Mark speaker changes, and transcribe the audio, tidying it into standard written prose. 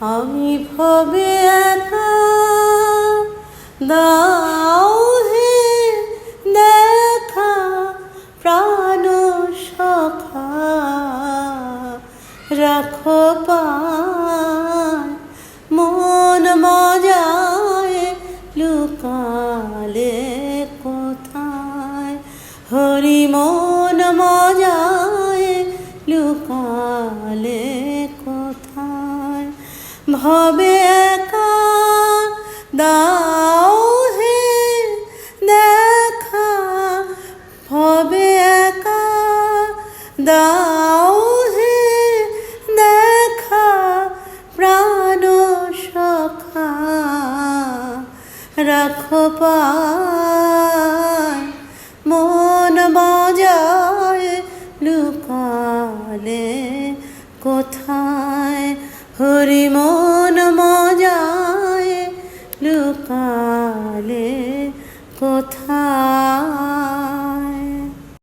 Speaker 1: আমি ভবে একা দাও হে দেখা প্রাণ সখা রাখো পায় মন মজায় লুকালে কোথায় হরি মন মজায় লুকালে কোথায় ভবে একা দাও হে দেখা ভবে একা দাও হে দেখা প্রাণ সখা রাখো পায় মন মজায় লুকালে কোথায় হরি মন মজায় লুকালে কোথায়।